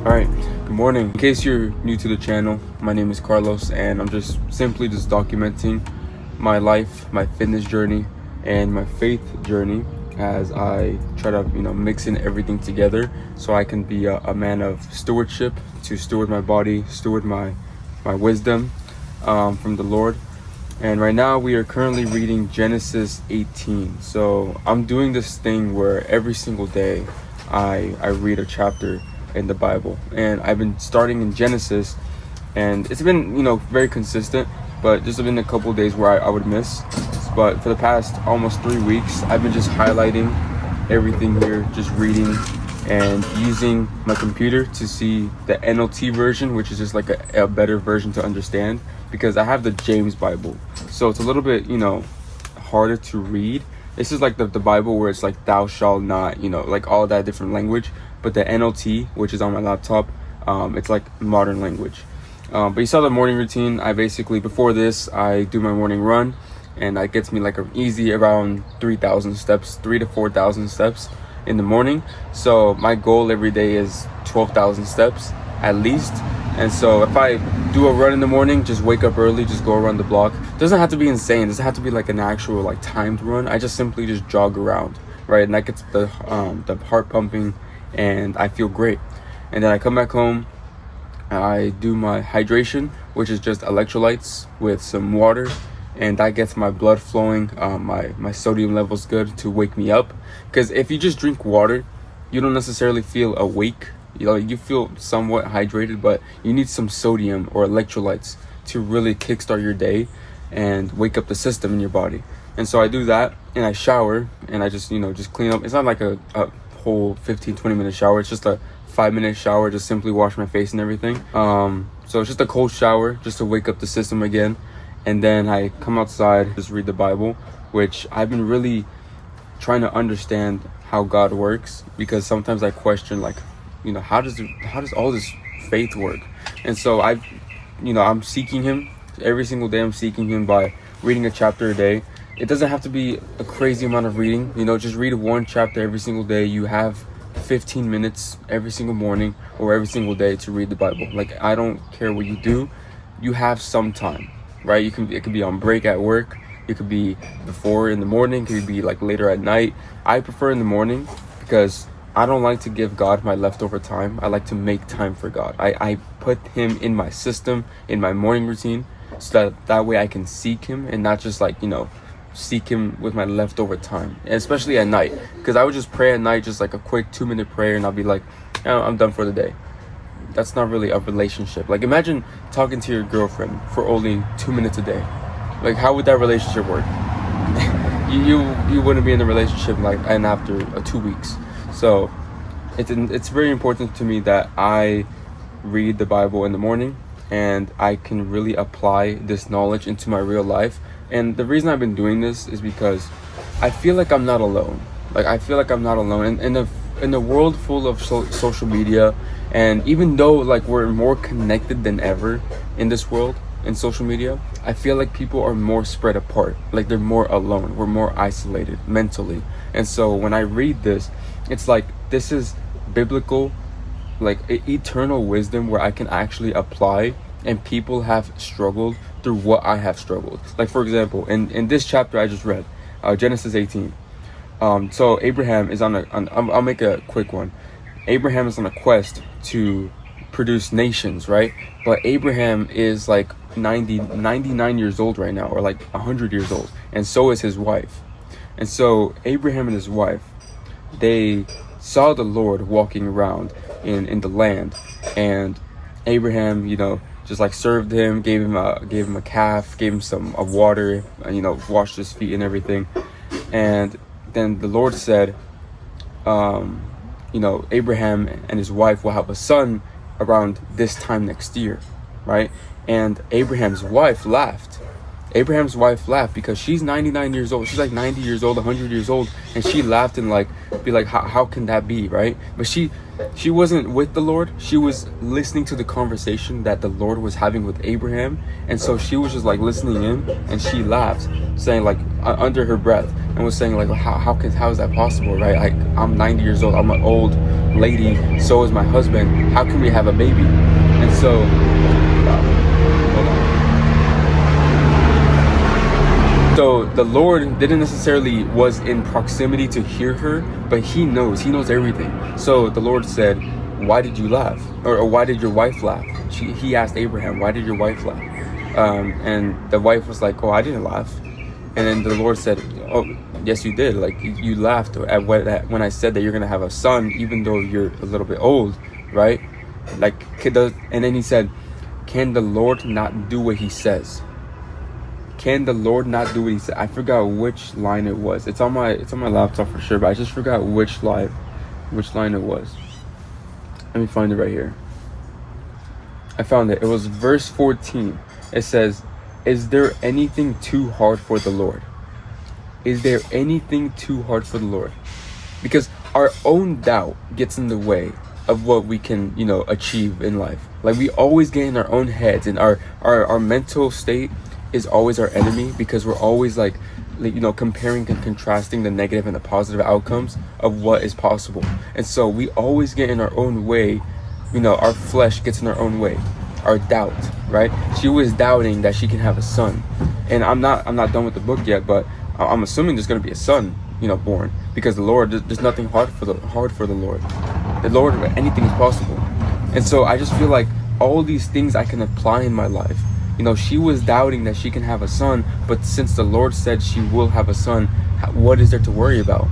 Alright, good morning. In case you're new to the channel, my name is Carlos and I'm just simply documenting my life, my fitness journey, and my faith journey as I try to, mix in everything together so I can be a man of stewardship, to steward my body, steward my wisdom from the Lord. And right now we are currently reading Genesis 18. So I'm doing this thing where every single day I read a chapter in the Bible, and I've been starting in Genesis, and it's been very consistent, but just been a couple of days where I would miss. But for the past almost 3 weeks I've been just highlighting everything here, just reading and using my computer to see the NLT version, which is just like a better version to understand, because I have the James Bible, so it's a little bit harder to read. This is like the Bible where it's like thou shalt not, like all that different language. But the NLT, which is on my laptop, it's like modern language. But you saw the morning routine. I basically, before this, I do my morning run, and that gets me like an easy around 3,000 steps, 3,000 to 4,000 steps in the morning. So my goal every day is 12,000 steps at least. And so if I do a run in the morning, just wake up early, just go around the block. Doesn't have to be insane. Doesn't have to be like an actual like timed run. I just simply just jog around, right? And that gets the heart pumping, and I feel great. And then I come back home, I do my hydration, which is just electrolytes with some water, and that gets my blood flowing, my sodium levels good to wake me up. Because if you just drink water, you don't necessarily feel awake. You feel somewhat hydrated, but you need some sodium or electrolytes to really kickstart your day and wake up the system in your body. And so I do that, and I shower, and I just just clean up. It's not like a whole 15-20 minute shower. It's just a 5-minute shower, just simply wash my face and everything. So it's just a cold shower just to wake up the system again. And then I come outside, just read the Bible, which I've been really trying to understand how God works, because sometimes I question like, how does all this faith work? And so I'm seeking him every single day. I'm seeking him by reading a chapter a day. It doesn't have to be a crazy amount of reading, just read one chapter every single day. You have 15 minutes every single morning or every single day to read the Bible. Like, I don't care what you do, you have some time, right? It could be on break at work, it could be before in the morning, it could be like later at night. I prefer in the morning because I don't like to give God my leftover time. I like to make time for God. I put him in my system, in my morning routine, so that way I can seek him and not just like seek him with my leftover time, and especially at night, because I would just pray at night, just like a quick 2-minute prayer, and I'll be like, I'm done for the day. That's not really a relationship. Like, imagine talking to your girlfriend for only 2 minutes a day. Like, how would that relationship work? you wouldn't be in a relationship and after 2 weeks. So it's very important to me that I read the Bible in the morning, and I can really apply this knowledge into my real life. And the reason I've been doing this is because I feel like I'm not alone. Like, I feel like I'm not alone in the world full of social media. And even though like we're more connected than ever in this world in social media, I feel like people are more spread apart. Like, they're more alone. We're more isolated mentally. And so when I read this, it's like this is biblical, like eternal wisdom where I can actually apply, and people have struggled through what I have struggled. Like, for example, in this chapter I just read, Genesis 18. So Abraham is I'll make a quick one. Abraham is on a quest to produce nations, right? But Abraham is like 99 years old right now, or like 100 years old, and so is his wife. And so Abraham and his wife, they saw the Lord walking around in the land, and Abraham, just like served him, gave him a calf, gave him some water, washed his feet and everything. And then the Lord said, Abraham and his wife will have a son around this time next year, right? And Abraham's wife laughed. Because she's 99 years old. She's like 90 years old, 100 years old, and she laughed and be like, how can that be, right? But she wasn't with the Lord. She was listening to the conversation that the Lord was having with Abraham, and so she was just like listening in, and she laughed, saying like under her breath, and was saying like, how is that possible, right? I'm 90 years old. I'm an old lady, so is my husband. How can we have a baby? And so, hold on. So the Lord didn't necessarily was in proximity to hear her, but he knows everything. So the Lord said, why did you laugh? Or why did your wife laugh? He asked Abraham, why did your wife laugh? And the wife was like, oh, I didn't laugh. And then the Lord said, oh, yes, you did. Like, you laughed at when I said that you're going to have a son, even though you're a little bit old, right? Like, and then he said, can the Lord not do what he says? Can the Lord not do what he said? I forgot which line it was. It's on my laptop for sure, but I just forgot which line it was. Let me find it right here. I found it. It was verse 14. It says, is there anything too hard for the Lord? Is there anything too hard for the Lord? Because our own doubt gets in the way of what we can, achieve in life. Like, we always get in our own heads, and our mental state is always our enemy, because we're always like comparing and contrasting the negative and the positive outcomes of what is possible. And so we always get in our own way. Our flesh gets in our own way, our doubt, right? She was doubting that she can have a son, and I'm not done with the book yet, but I'm assuming there's going to be a son born, because the Lord, there's nothing hard for the Lord. The Lord, anything is possible. And so I just feel like all these things I can apply in my life. She was doubting that she can have a son, but since the Lord said she will have a son, what is there to worry about?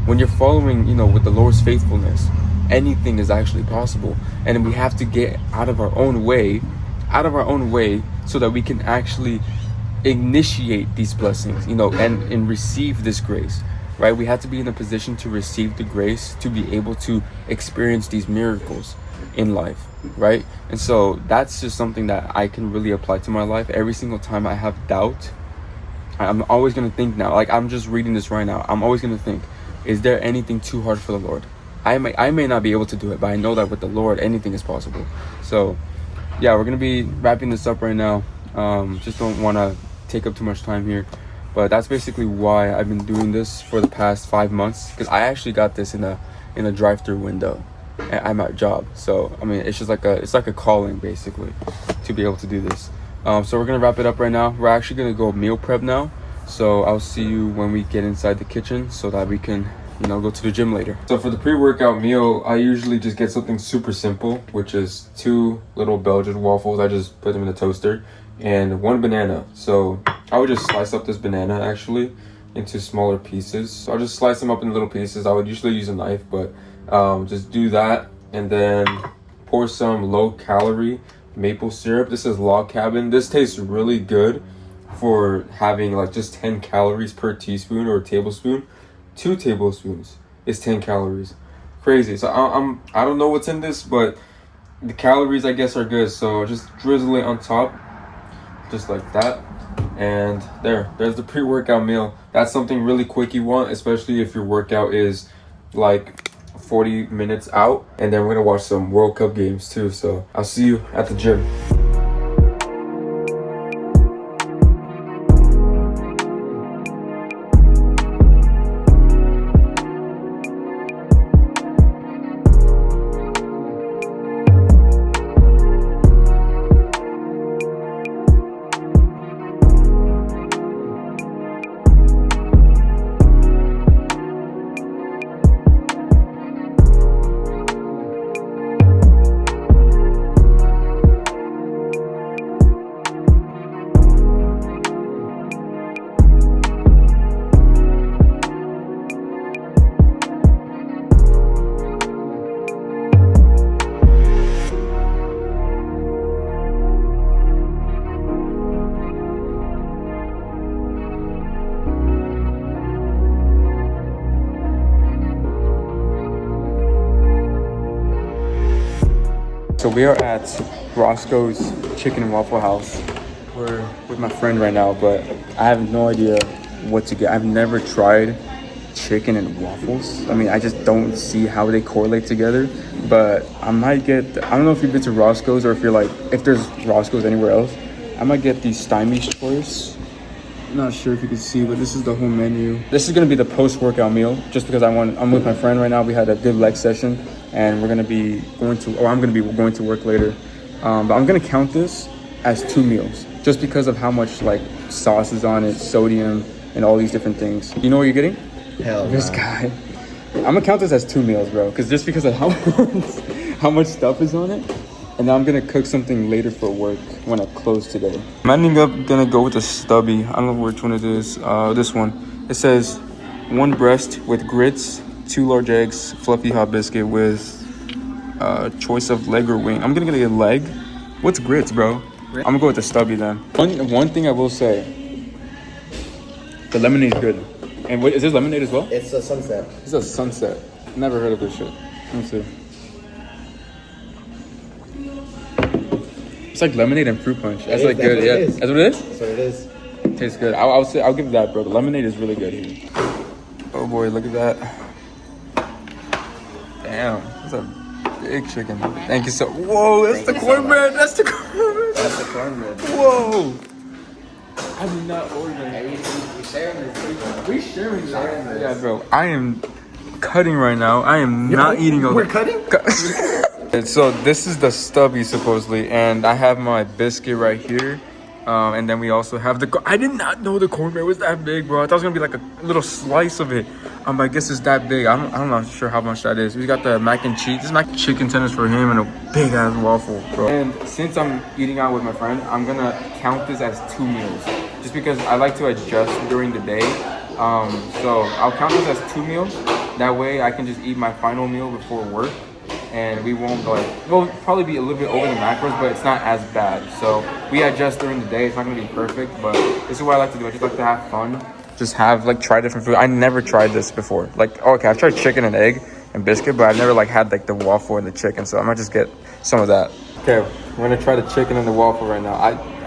When you're following, with the Lord's faithfulness, anything is actually possible. And we have to get out of our own way, so that we can actually initiate these blessings, and receive this grace, right? We have to be in a position to receive the grace to be able to experience these miracles in life, right? And so that's just something that I can really apply to my life. Every single time I have doubt, I'm always going to think now, like I'm just reading this right now, I'm always going to think, is there anything too hard for the Lord? I may not be able to do it, but I know that with the Lord, anything is possible. So yeah, we're going to be wrapping this up right now. Just don't want to take up too much time here, but that's basically why I've been doing this for the past 5 months, because I actually got this in a drive-through window at my job. So I mean, it's just like a calling, basically, to be able to do this. So we're gonna wrap it up right now. We're actually gonna go meal prep now, so I'll see you when we get inside the kitchen so that we can go to the gym later. So for the pre-workout meal, I usually just get something super simple, which is 2 little Belgian waffles. I just put them in the toaster, and 1 banana. So I would just slice up this banana actually into smaller pieces. So I'll just slice them up in little pieces. I would usually use a knife, but just do that, and then pour some low-calorie maple syrup. This is Log Cabin. This tastes really good for having like just 10 calories per teaspoon or tablespoon. 2 tablespoons is 10 calories. Crazy. So I don't know what's in this, but the calories I guess are good. So just drizzle it on top, just like that, and there's the pre-workout meal. That's something really quick you want, especially if your workout is like 40 minutes out. And then we're gonna watch some World Cup games too, so I'll see you at the gym. So we are at Roscoe's Chicken and Waffle House. We're with my friend right now, but I have no idea what to get. I've never tried chicken and waffles. I mean, I just don't see how they correlate together, but I might get, I don't know if you've been to Roscoe's or if there's Roscoe's anywhere else. I might get the Stymie's choice. Not sure if you can see, but this is the whole menu. This is gonna be the post-workout meal, just because I'm with my friend right now. We had a good leg session, and I'm gonna be going to work later. But I'm gonna count this as 2 meals, just because of how much like sauce is on it, sodium, and all these different things. You know what you're getting? Hell, This guy. I'm gonna count this as 2 meals, bro, because just because of how much stuff is on it. And then I'm gonna cook something later for work when I close today. I'm ending up gonna go with a stubby. I don't know which one it is. This one. It says 1 breast with grits, 2 large eggs, fluffy hot biscuit with choice of leg or wing. I'm gonna get a leg. What's grits, bro? I'm gonna go with the stubby then. One thing I will say, the lemonade is good. And what is this, lemonade as well? It's a sunset. This is a sunset. Never heard of this shit. Let me see. It's like lemonade and fruit punch. That's like good, yeah. That's what it is? That's what it is. Tastes good. I'll give it that, bro. The lemonade is really good here. Oh boy, look at that. Damn, that's a big chicken. Thank you so. Whoa, that's the cornbread. That's the cornbread. That's the cornbread. Whoa. I did not order that. We sharing this. We sharing this. Yeah, bro. I am cutting right now. I am not eating. We're cutting. So this is the stubby supposedly, and I have my biscuit right here, and then we also have the. I did not know the cornbread was that big, bro. I thought it was gonna be like a little slice of it. I guess it's that big. I'm not sure how much that is. We got the mac and cheese. This mac and chicken tenders for him and a big ass waffle, bro. And since I'm eating out with my friend, I'm gonna count this as 2 meals, just because I like to adjust during the day. So I'll count this as 2 meals. That way I can just eat my final meal before work. And we won't we'll probably be a little bit over the macros, but it's not as bad. So we adjust during the day. It's not gonna be perfect, but this is what I like to do. I just like to have fun. Just have try different food. I never tried this before. Okay, I've tried chicken and egg and biscuit, but I've never had the waffle and the chicken. So I might just get some of that. Okay, we're gonna try the chicken and the waffle right now.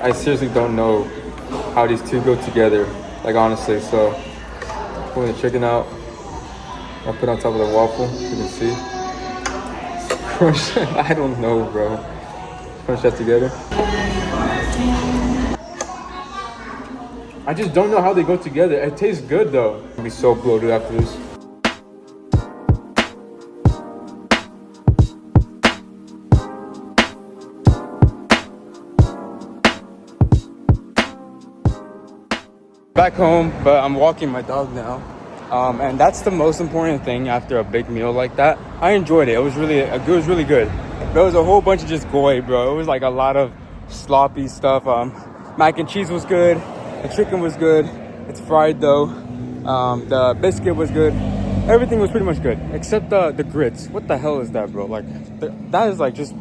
I seriously don't know how these two go together, honestly. So pulling the chicken out, I'll put it on top of the waffle, you can see. I don't know, bro. Crunch that together. I just don't know how they go together. It tastes good though. I'll be so bloated after this. Back home, but I'm walking my dog now. And that's the most important thing after a big meal like that. I enjoyed it. It was really good. There was a whole bunch of just goy, bro. It was a lot of sloppy stuff. Mac and cheese was good. The chicken was good. It's fried though. The biscuit was good. Everything was pretty much good except the grits. What the hell is that, bro? That is just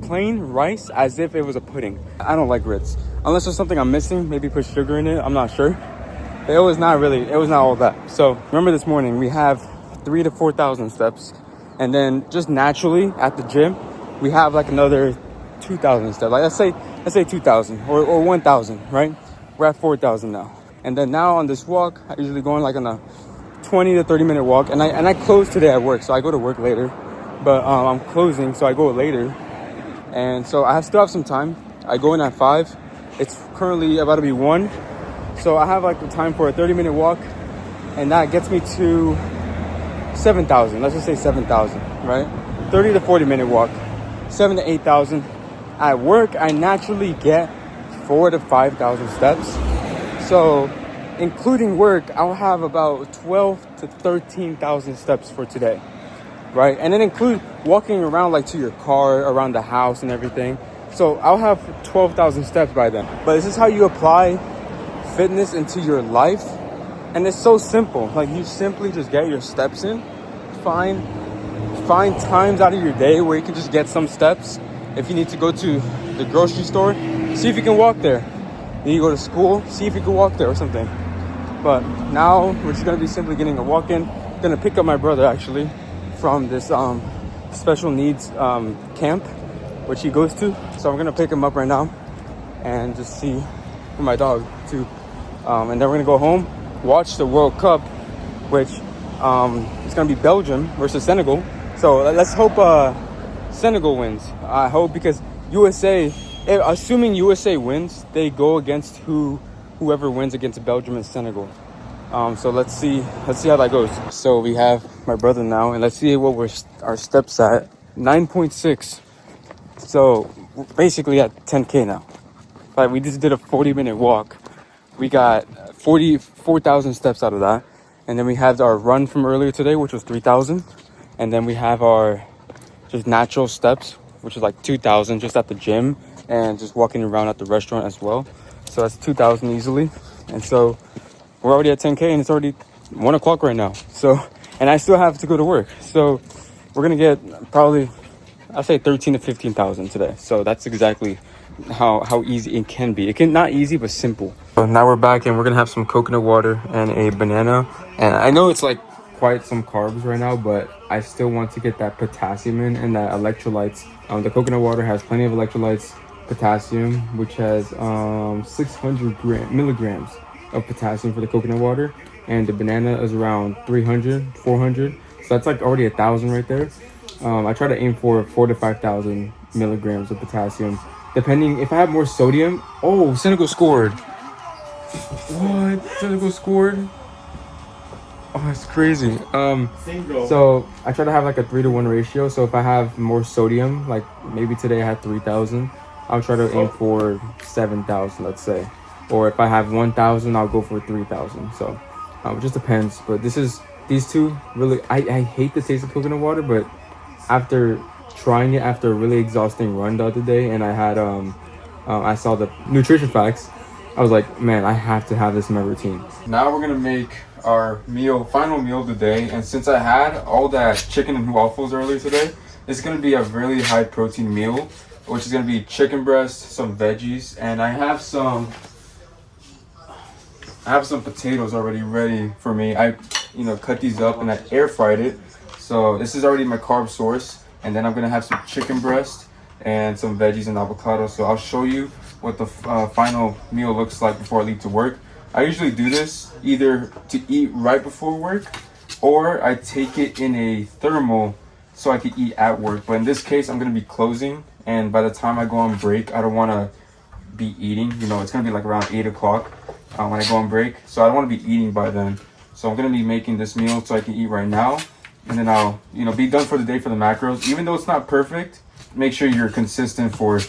plain rice as if it was a pudding. I don't like grits unless there's something I'm missing. Maybe put sugar in it. I'm not sure. It was not all that. So remember this morning we have 3,000 to 4,000 steps, and then just naturally at the gym we have another 2,000 steps. Let's say 2,000 or 1,000, right? We're at 4,000 now. And then now on this walk, I usually go on a 20 to 30 minute walk, and I close today at work, so I go to work later. But I'm closing, so I go later, and so I still have some time. I go in at 5. It's currently about to be 1. So I have the time for a 30-minute walk, and that gets me to 7,000. Let's just say 7,000, right? 30 to 40-minute walk, 7,000 to 8,000. At work, I naturally get 4,000 to 5,000 steps. So, including work, I'll have about 12,000 to 13,000 steps for today, right? And then include walking around to your car, around the house, and everything. So I'll have 12,000 steps by then. But this is how you apply fitness into your life, and it's so simple. You simply just get your steps in. Find times out of your day where you can just get some steps. If you need to go to the grocery store, see if you can walk there. You go to school, see if you can walk there or something. But now we're just gonna be simply getting a walk in. Gonna pick up my brother actually from this special needs camp which he goes to. So I'm gonna pick him up right now and just see for my dog too. And then we're gonna go home, watch the World Cup, which it's gonna be Belgium versus Senegal. So let's hope Senegal wins. I hope, because USA, assuming USA wins, they go against who whoever wins against Belgium and Senegal. So let's see how that goes. So we have my brother now, and let's see what our steps at. 9.6. So we're basically at 10K now. Like, we just did a 40-minute walk. We got 44,000 steps out of that. And then we have our run from earlier today, which was 3,000. And then we have our just natural steps, which is like 2,000 just at the gym and just walking around at the restaurant as well. So that's 2,000 easily. And so we're already at 10K, and it's already 1 o'clock right now. So, and I still have to go to work. So we're going to get probably, I'll say 13 to 15,000 today. So that's exactly how easy it can be. It can, not easy, but simple. So now we're back, and we're going to have some coconut water and a banana. And I know it's like quite some carbs right now, but I still want to get that potassium in and that electrolytes. The coconut water has plenty of electrolytes, potassium, which has 600 milligrams of potassium for the coconut water, and the banana is around 300, 400. So that's like already 1,000 right there. I try to aim for 4,000 to 5,000 milligrams of potassium, depending if I have more sodium. Oh, Senegal scored! What? Senegal scored? Oh, that's crazy. So I try to have like a 3-to-1 ratio. So if I have more sodium, like maybe today I had 3,000, I'll try to aim for 7,000, let's say. Or if I have 1,000, I'll go for 3,000. So it just depends. But these two really, I hate the taste of coconut water, but after trying it after a really exhausting run the other day, and I had I saw the nutrition facts, I was like, man, I have to have this in my routine. Now we're gonna make our final meal of the day, and since I had all that chicken and waffles earlier today, it's gonna be a really high protein meal, which is gonna be chicken breast, some veggies, and I have some potatoes already ready for me. I cut these up and I air fried it. So this is already my carb source. And then I'm gonna have some chicken breast and some veggies and avocado. So I'll show you what the final meal looks like before I leave to work. I usually do this either to eat right before work, or I take it in a thermal so I can eat at work. But in this case, I'm gonna be closing, and by the time I go on break, I don't wanna be eating. It's gonna be like around 8 o'clock. When I go on break, so I don't want to be eating by then. So I'm gonna be making this meal so I can eat right now, and then I'll be done for the day for the macros. Even though it's not perfect, make sure you're consistent for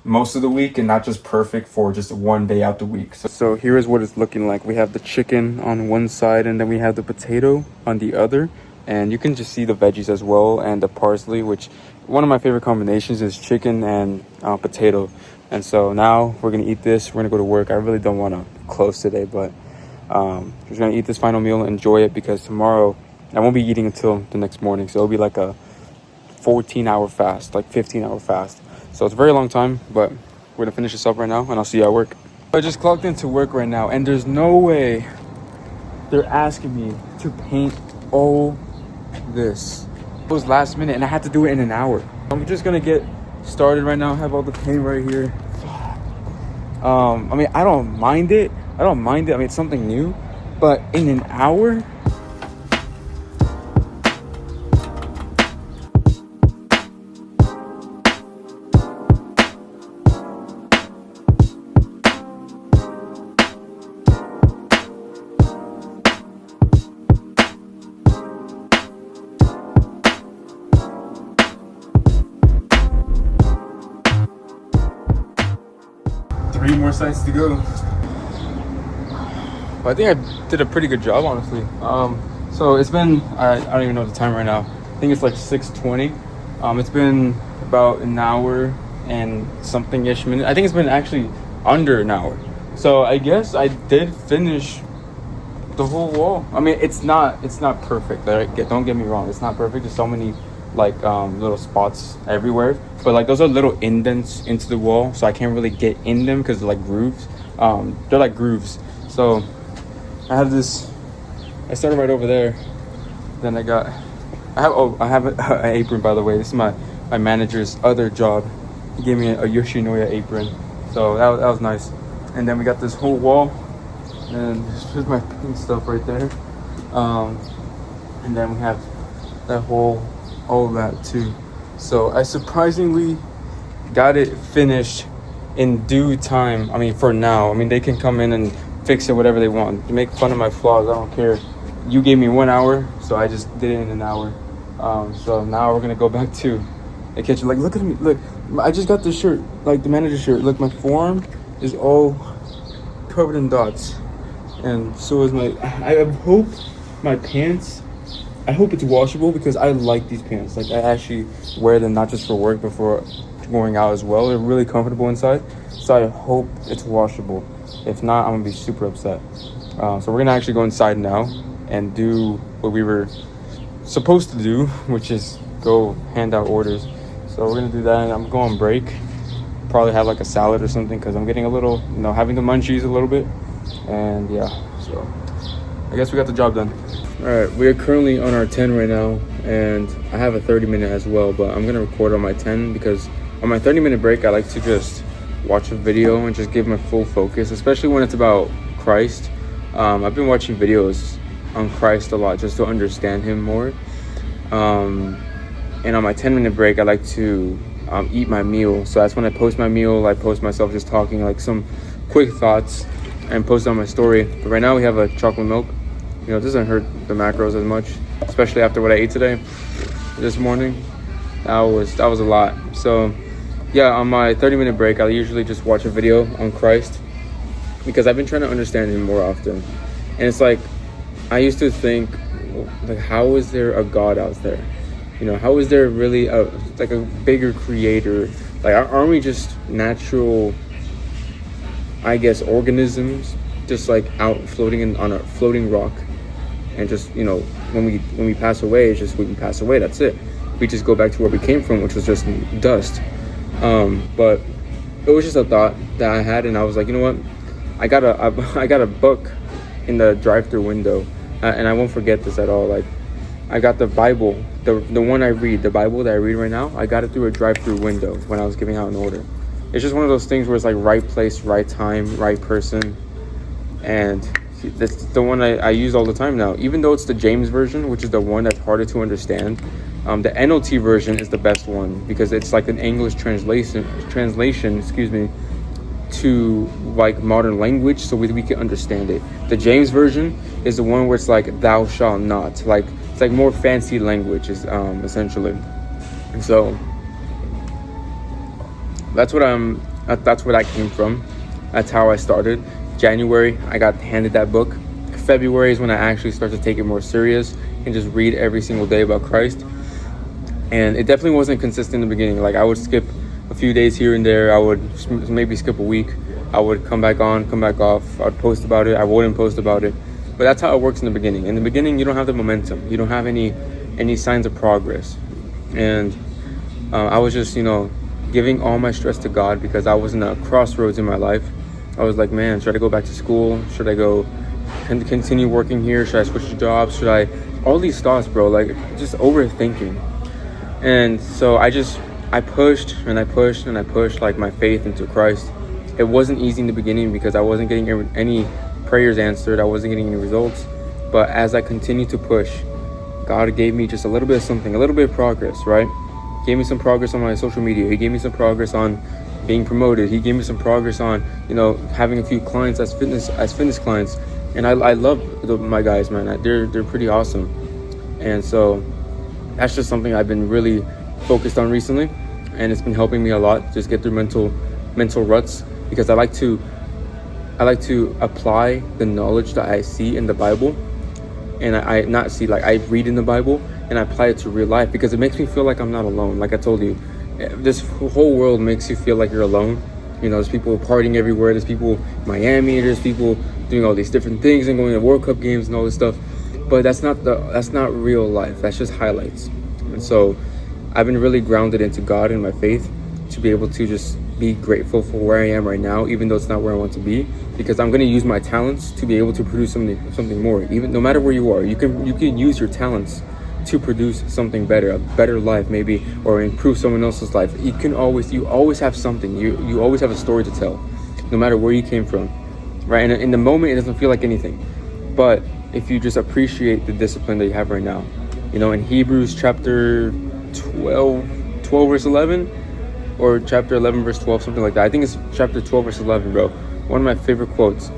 most of the week and not just perfect for just one day out the week. So here is what it's looking like. We have the chicken on one side, and then we have the potato on the other, and you can just see the veggies as well, and the parsley, which one of my favorite combinations is chicken and potato. And so now we're gonna eat this. We're gonna go to work. I really don't want to close today, but we're just gonna eat this final meal, enjoy it, because tomorrow I won't be eating until the next morning. So it'll be like a 14-hour fast, like 15-hour fast. So it's a very long time, but we're gonna finish this up right now, and I'll see you at work. I just clocked into work right now, and there's no way they're asking me to paint all this. It was last minute, and I had to do it in an hour. I'm just gonna get started right now. I have all the paint right here. I mean, I don't mind it. I mean, it's something new, but in an hour. Three more sites to go. But I think I did a pretty good job, honestly. So it's been, I don't even know the time right now. I think it's like 6:20. It's been about an hour and something-ish minute. I think it's been actually under an hour. So I guess I did finish the whole wall. I mean, it's not perfect. Don't get me wrong. It's not perfect. There's so many like little spots everywhere, but like those are little indents into the wall, so I can't really get in them because they're like grooves. They're like grooves. So I have this. I started right over there. Then I have an apron, by the way. This is my manager's other job. He gave me a Yoshinoya apron, so that was nice. And then we got this whole wall, and here's my pink stuff right there. And then we have that whole, all of that too. So I surprisingly got it finished in due time. I mean, for now. I mean, they can come in and fix it whatever they want. Make fun of my flaws. I don't care. You gave me 1 hour, so I just did it in an hour. So now we're gonna go back to the kitchen. Like, look at me. Look, I just got this shirt, like the manager shirt. Look, my forearm is all covered in dots, and so is my. I hope my pants. I hope it's washable because I like these pants. Like, I actually wear them not just for work, but for going out as well. They're really comfortable inside, so I hope it's washable. If not, I'm gonna be super upset. So we're gonna actually go inside now and do what we were supposed to do, which is go hand out orders. So we're gonna do that, and I'm going on break. Probably have like a salad or something because I'm getting a little, having the munchies a little bit. And yeah, so I guess we got the job done. All right, we are currently on our 10 right now, and I have a 30-minute as well, but I'm gonna record on my 10 because on my 30-minute break, I like to just watch a video and just give my full focus, especially when it's about Christ. I've been watching videos on Christ a lot just to understand him more. And on my 10-minute break, I like to eat my meal. So that's when I post my meal. I post myself just talking like some quick thoughts and post it on my story. But right now we have a chocolate milk. It doesn't hurt the macros as much, especially after what I ate today, this morning. That was a lot. So yeah, on my 30-minute break, I usually just watch a video on Christ because I've been trying to understand him more often. And it's like, I used to think, like, how is there a God out there? How is there really a bigger creator? Like, aren't we just natural, I guess, organisms, just like out floating on a floating rock? And just, when we pass away, it's just we pass away, that's it. We just go back to where we came from, which was just dust. But it was just a thought that I had, and I was like, you know what? I got a book in the drive-through window, and I won't forget this at all. Like, I got the Bible, the one I read, the Bible that I read right now. I got it through a drive-through window when I was giving out an order. It's just one of those things where it's like right place, right time, right person, and that's the one I use all the time now. Even though it's the James version, which is the one that's harder to understand, the NLT version is the best one because it's like an English translation, to like modern language, so we can understand it. The James version is the one where it's like "thou shalt not," like it's like more fancy language, is essentially. And so that's where that came from. That's how I started. January, I got handed that book. February is when I actually started to take it more serious and just read every single day about Christ. And it definitely wasn't consistent in the beginning. Like, I would skip a few days here and there. I would maybe skip a week. I would come back on, come back off. I would post about it. I wouldn't post about it. But that's how it works in the beginning. In the beginning, you don't have the momentum. You don't have any signs of progress. And I was just, giving all my stress to God because I was in a crossroads in my life. I was like, man, should I go back to school? Should I go and continue working here? Should I switch jobs? Should I? All these thoughts, bro, like just overthinking. And so I pushed and I pushed and I pushed like my faith into Christ. It wasn't easy in the beginning because I wasn't getting any prayers answered. I wasn't getting any results. But as I continued to push, God gave me just a little bit of something, a little bit of progress, right? Gave me some progress on my social media. He gave me some progress on being promoted. He gave me some progress on, having a few clients as fitness clients. And I love my guys, man. They're pretty awesome. And so that's just something I've been really focused on recently, and it's been helping me a lot just get through mental ruts, because I like to apply the knowledge that I see in the Bible, and I read in the Bible and I apply it to real life, because it makes me feel like I'm not alone. Like I told you, this whole world makes you feel like you're alone. There's people partying everywhere. There's people in Miami. There's people doing all these different things and going to World Cup games and all this stuff. But that's not real life. That's just highlights. And so I've been really grounded into God and my faith to be able to just be grateful for where I am right now, even though it's not where I want to be, because I'm going to use my talents to be able to produce something more. Even no matter where you are, you can use your talents to produce something better, a better life maybe, or improve someone else's life. You always have something. You always have a story to tell, no matter where you came from, right? And in the moment, it doesn't feel like anything, but if you just appreciate the discipline that you have right now, in Hebrews chapter 12 verse 11, or chapter 11 verse 12, something like that. I think it's chapter 12 verse 11, bro. One of my favorite quotes.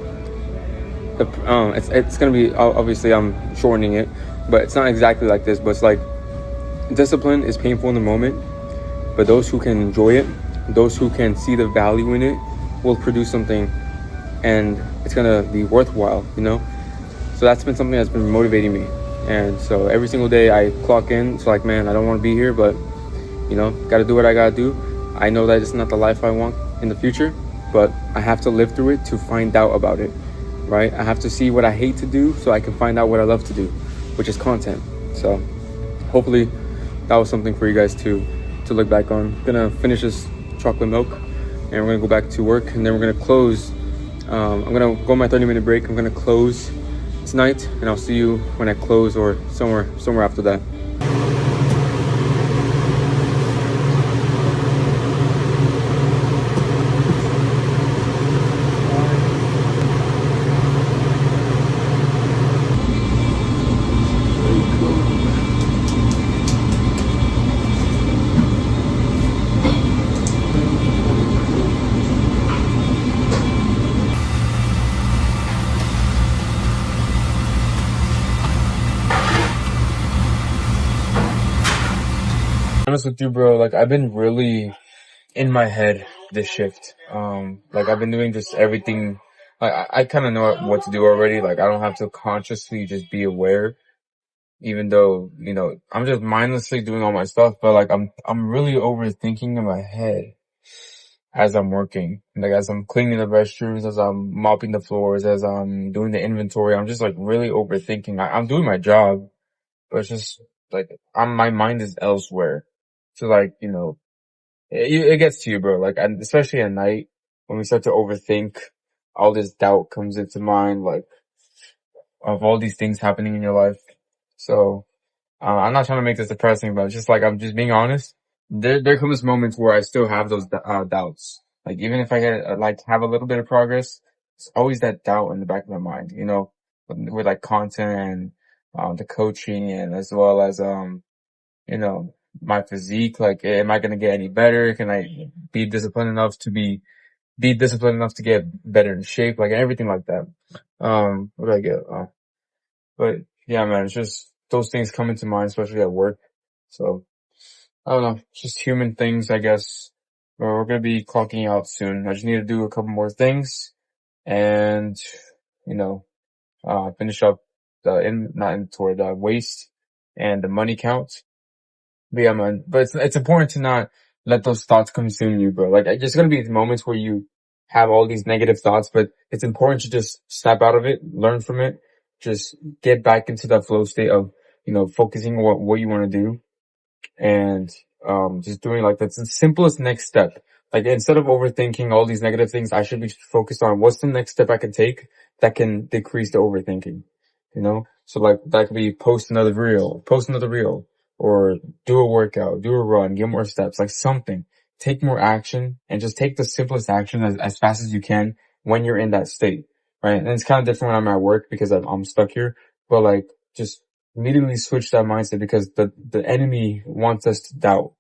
it's gonna be, obviously I'm shortening it, but it's not exactly like this. But it's like, discipline is painful in the moment, but those who can enjoy it, those who can see the value in it, will produce something, and it's gonna be worthwhile, you know. So that's been something that's been motivating me. And so every single day I clock in, it's like, man, I don't want to be here, but you know, gotta do what I gotta do. I know that it's not the life I want in the future, but I have to live through it to find out about it, right? I have to see what I hate to do so I can find out what I love to do, which is content. So hopefully that was something for you guys to look back on. I'm gonna finish this chocolate milk, and we're gonna go back to work, and then we're gonna close. I'm gonna go on my 30-minute break. I'm gonna close tonight, and I'll see you when I close, or somewhere after that. Honest with you, bro, like I've been really in my head this shift. Like I've been doing just everything. Like I kind of know what to do already. Like I don't have to consciously just be aware, even though, you know, I'm just mindlessly doing all my stuff. But like I'm really overthinking in my head as I'm working. Like as I'm cleaning the restrooms, as I'm mopping the floors, as I'm doing the inventory, I'm just like really overthinking. I'm doing my job, but it's just like my mind is elsewhere. So like, you know, it gets to you, bro. Like, and especially at night when we start to overthink, all this doubt comes into mind, like of all these things happening in your life. So, I'm not trying to make this depressing, but it's just like, I'm just being honest. There comes moments where I still have those, doubts. Like, even if I get, like, have a little bit of progress, it's always that doubt in the back of my mind, you know, with like content and, the coaching, and as well as, you know, my physique. Like, am I going to get any better? Can I be disciplined enough to be disciplined enough to get better in shape? Like everything like that. What do I get? But yeah, man, it's just those things come into mind, especially at work. So I don't know, just human things, I guess. We're going to be clocking out soon. I just need to do a couple more things and, you know, finish up not inventory, the waste and the money count. But yeah, man, but it's important to not let those thoughts consume you, bro. Like, there's gonna be moments where you have all these negative thoughts, but it's important to just snap out of it, learn from it, just get back into that flow state of, you know, focusing on what you want to do, and just doing like that's the simplest next step. Like instead of overthinking all these negative things, I should be focused on what's the next step I can take that can decrease the overthinking, you know? So like that could be post another reel, or do a workout, do a run, get more steps, like something. Take more action, and just take the simplest action as fast as you can when you're in that state, right? And it's kind of different when I'm at work because I'm stuck here, but like just immediately switch that mindset, because the enemy wants us to doubt.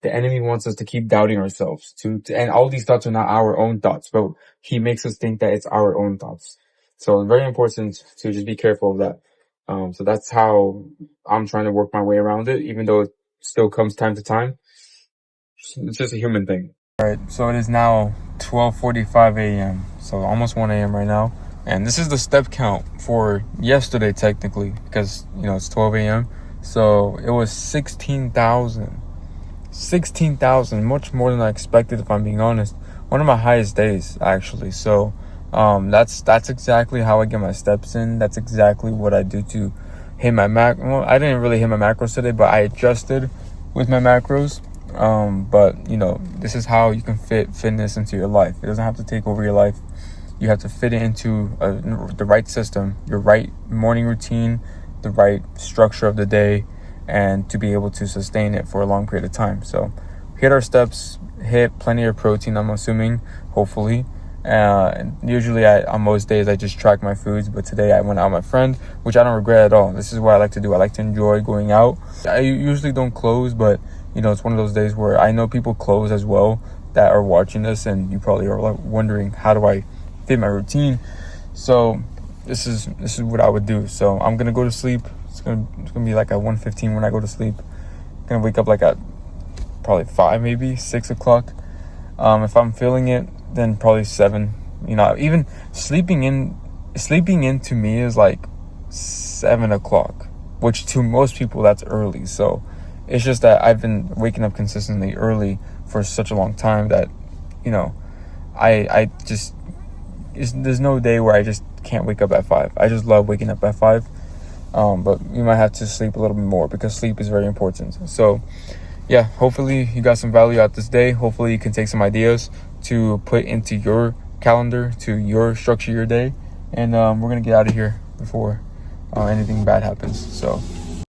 The enemy wants us to keep doubting ourselves and all these thoughts are not our own thoughts, but he makes us think that it's our own thoughts. So very important to just be careful of that. So that's how I'm trying to work my way around it, even though it still comes time to time. It's just a human thing. All right. So it is now 12:45 a.m. So almost 1 a.m. right now. And this is the step count for yesterday, technically, because, you know, it's 12 a.m. So it was 16,000, much more than I expected, if I'm being honest. One of my highest days, actually. So, that's exactly how I get my steps in. That's exactly what I do to hit my well, I didn't really hit my macros today, but I adjusted with my macros. But you know, this is how you can fit fitness into your life. It doesn't have to take over your life. You have to fit it into the right system, your right morning routine, the right structure of the day, and to be able to sustain it for a long period of time. So hit our steps, hit plenty of protein, I'm assuming, hopefully. Usually on most days I just track my foods, but today I went out with my friend, which I don't regret at all. This is what I like to do. I like to enjoy going out. I usually don't close, but you know, it's one of those days where I know people close as well that are watching this, and you probably are like wondering, how do I fit my routine? So this is what I would do. So I'm gonna go to sleep. It's gonna be like at 1:15 when I go to sleep. I'm gonna wake up like at probably 5, maybe 6 o'clock. If I'm feeling it, then probably 7. You know, even sleeping in to me is like 7 o'clock, which to most people that's early. So it's just that I've been waking up consistently early for such a long time that, you know, I just, there's no day where I just can't wake up at 5. I just love waking up at 5. But you might have to sleep a little bit more because sleep is very important. So yeah, hopefully you got some value out this day. Hopefully you can take some ideas to put into your calendar, to structure your day. And we're going to get out of here before anything bad happens. So